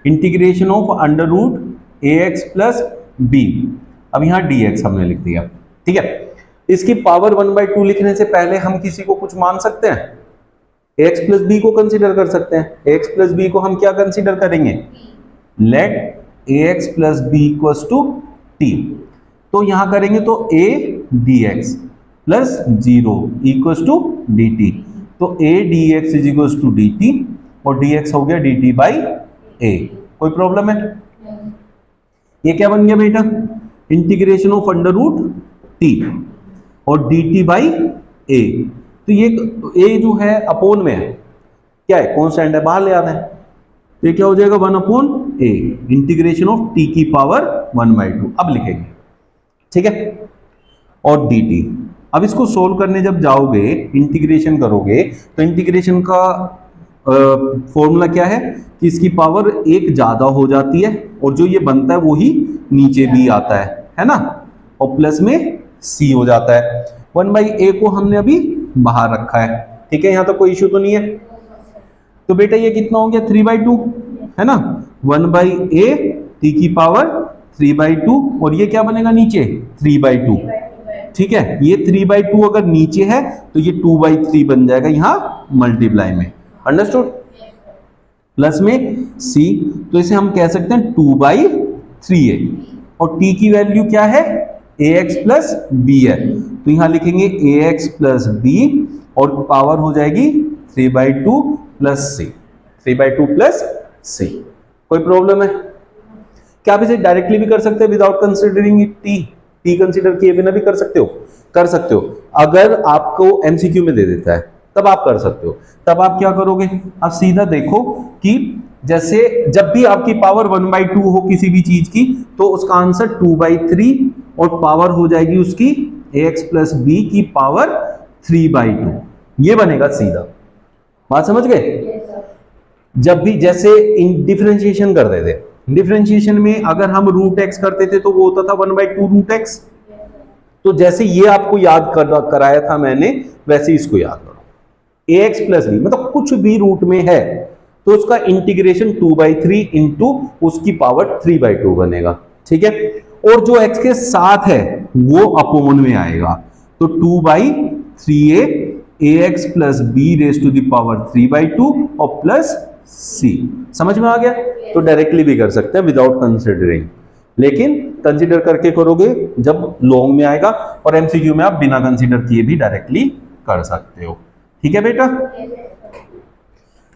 Integration of under root a x plus b, अब यहाँ D x हमने लिख दिया, ठीक है। इसकी पावर 1/2 लिखने से पहले हम किसी को कुछ मान सकते हैं, एक्स प्लस बी को कंसिडर कर सकते हैं। एक्स प्लस बी को हम क्या कंसिडर करेंगे, let a x plus b equals to t, तो यहां करेंगे तो a d x plus 0 equals to d t, तो a d x is equals to d t और डी एक्स हो गया डी टी बाई ए। कोई प्रॉब्लम है? ये क्या बन गया बेटा, integration of under root t और डी टी बाई ए, तो ये ए जो है अपोन में है, क्या है, कांस्टेंट है, बाहर ले आना है, तो ये क्या हो जाएगा 1/a इंटीग्रेशन ऑफ टी की पावर 1/2, अब लिखेंगे, ठीक है। और dt, अब इसको सोल्व करने जब जाओगे, इंटीग्रेशन करोगे, तो इंटीग्रेशन का फॉर्मूला क्या है कि इसकी पावर 1 ज्यादा हो जाती है और जो ये बनता है वो ही नीचे भी आता है ना, और प्लस में c हो जाता है। 1/a को हमने अभी बाहर रखा है, ठीक है, यहां तो कोई इश्यू तो नहीं है। तो बेटा ये कितना हो गया 3/2 है ना, 1/a t की पावर 3/2 और ये क्या बनेगा नीचे 3/2, ठीक है। ये 3/2 अगर नीचे है तो ये 2/3 बन जाएगा यहां मल्टीप्लाई में, अंडरस्टूड। प्लस में c, तो इसे हम कह सकते हैं 2/3a और t की वैल्यू क्या है ax प्लस b है, तो यहां लिखेंगे ax प्लस b और पावर हो जाएगी 3/2 प्लस c, 3/2 प्लस c। कोई प्रॉब्लम है? क्या आप इसे डायरेक्टली भी कर सकते हैं विदाउट कंसिडरिंग टी कंसिडर किए बिना भी कर सकते हो, कर सकते हो। अगर आपको एमसीक्यू में दे देता है तब आप कर सकते हो। तब आप क्या करोगे, आप सीधा देखो कि जैसे जब भी आपकी पावर 1/2 हो किसी भी चीज की, तो उसका आंसर 2/3 और पावर हो जाएगी उसकी ax प्लस बी की पावर 3/2, ये बनेगा सीधा। बात समझ गए? जब भी जैसे डिफरेंशिएशन कर देते, डिफरेंशिएशन में अगर हम रूट एक्स करते थे तो वो होता था 1/2 रूट एक्स, तो जैसे ये आपको याद कराया था मैंने, वैसे इसको याद करो। ax प्लस बी मतलब कुछ भी रूट में है तो उसका इंटीग्रेशन 2/3 इंटू उसकी पावर 3/2 बनेगा, ठीक है। और जो x के साथ है वो अपोन में आएगा, तो 2/3a ax plus b raise to the power 3/2 और प्लस c। समझ में आ गया? तो डायरेक्टली भी कर सकते हैं विदाउट कंसिडरिंग, लेकिन कंसिडर करके करोगे जब लॉन्ग में आएगा, और एमसीक्यू में आप बिना कंसिडर किए भी डायरेक्टली कर सकते हो, ठीक है बेटा।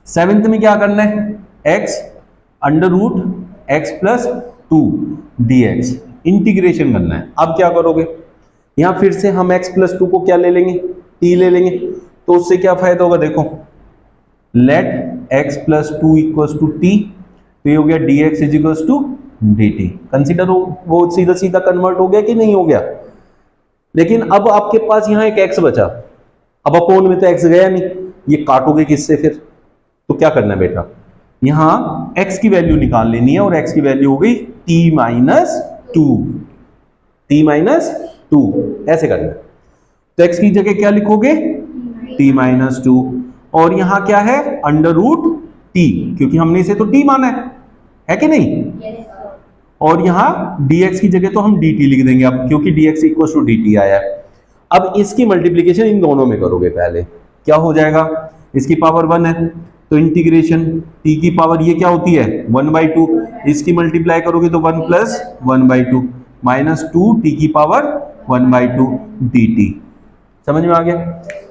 7th में क्या करना है, x under root x plus 2 dx integration करना है। अब क्या करोगे, यहां फिर से हम x प्लस 2 को क्या ले लेंगे, t ले लेंगे, तो उससे क्या फायदा होगा, देखो let x plus 2 equals to t, तो ये हो गया dx is equals to dt। Consider वो सीधा सीधा कन्वर्ट हो गया कि नहीं हो गया। लेकिन अब आपके पास यहां एक x बचा, अब अपोन में तो x गया नहीं, ये काटोगे किससे फिर, तो क्या करना है बेटा, यहां x की वैल्यू निकाल लेनी है और x की वैल्यू हो गई t माइनस 2, t माइनस 2 ऐसे करना है। तो x की जगह क्या लिखोगे t माइनस 2, और यहां क्या है अंडर रूट t, क्योंकि हमने इसे तो t माना है कि नहीं, और यहां dx की जगह तो हम dt लिख देंगे अब, क्योंकि dx इक्वल टू dt आया है। अब इसकी मल्टीप्लीकेशन इन दोनों में करोगे, पहले क्या हो जाएगा, इसकी पावर 1 है तो इंटीग्रेशन t की पावर ये क्या होती है 1/2, इसकी मल्टीप्लाई करोगे तो 1 प्लस 1/2 माइनस 2 t की पावर 1/2 dt। समझ में आ गया?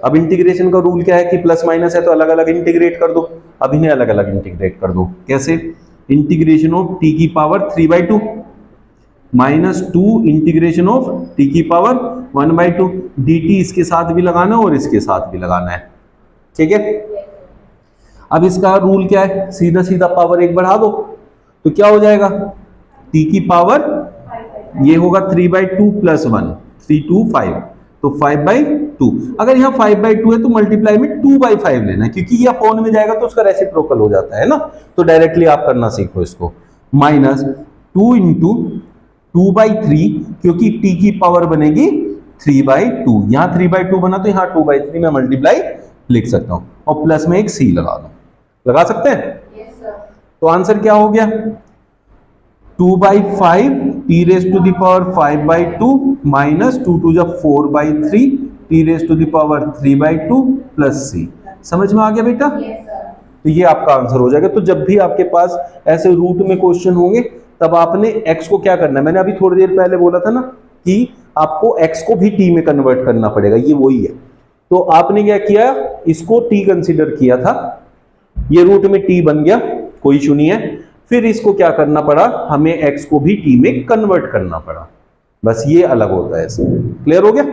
अब इंटीग्रेशन का रूल क्या है कि प्लस माइनस है तो अलग अलग इंटीग्रेट कर दो। अब इन्हें अलग अलग इंटीग्रेट कर दो, कैसे, इंटीग्रेशन ऑफ t की power 3/2 minus 2 integration of t की पावर 1/2 dt, इसके साथ भी लगाना और इसके साथ भी लगाना है, ठीक है। अब इसका रूल क्या है, सीधा सीधा पावर 1 बढ़ा दो तो क्या हो जाएगा, t की पावर ये होगा 3/2 प्लस 1, 3 2 5, तो 5/2। अगर यहाँ 5/2 है तो मल्टीप्लाई में 2/5 लेना है, क्योंकि ये अपोन में जाएगा तो उसका रेसिप्रोकल हो जाता है ना, तो डायरेक्टली आप करना सीखो इसको। माइनस 2 इंटू 2/3, क्योंकि t की पावर बनेगी 3/2, यहाँ 3/2 बना तो यहाँ 2/3 में मल्टीप्लाई लिख सकता हूँ, और प्लस में एक c लगा दो, लगा सकते हैं। तो आंसर क्या हो गया, 2/5 t raise to the power 5/2 minus 2 to the 4/3 t raise to the power 3/2 plus c. समझ में आ गया बेटा? तो ये आपका आंसर हो जाएगा। तो जब भी आपके पास ऐसे रूट में क्वेश्चन होंगे तब आपने x को क्या करना है, मैंने अभी थोड़ी देर पहले बोला था ना कि आपको x को भी t में कन्वर्ट करना पड़ेगा, ये वही है। तो आपने क्या किया, इसको t कंसीडर किया था, ये रूट में t बन गया, कोई इशू नहीं है। फिर इसको क्या करना पड़ा, हमें x को भी t में कन्वर्ट करना पड़ा, बस ये अलग होता है इसमें। क्लियर हो गया?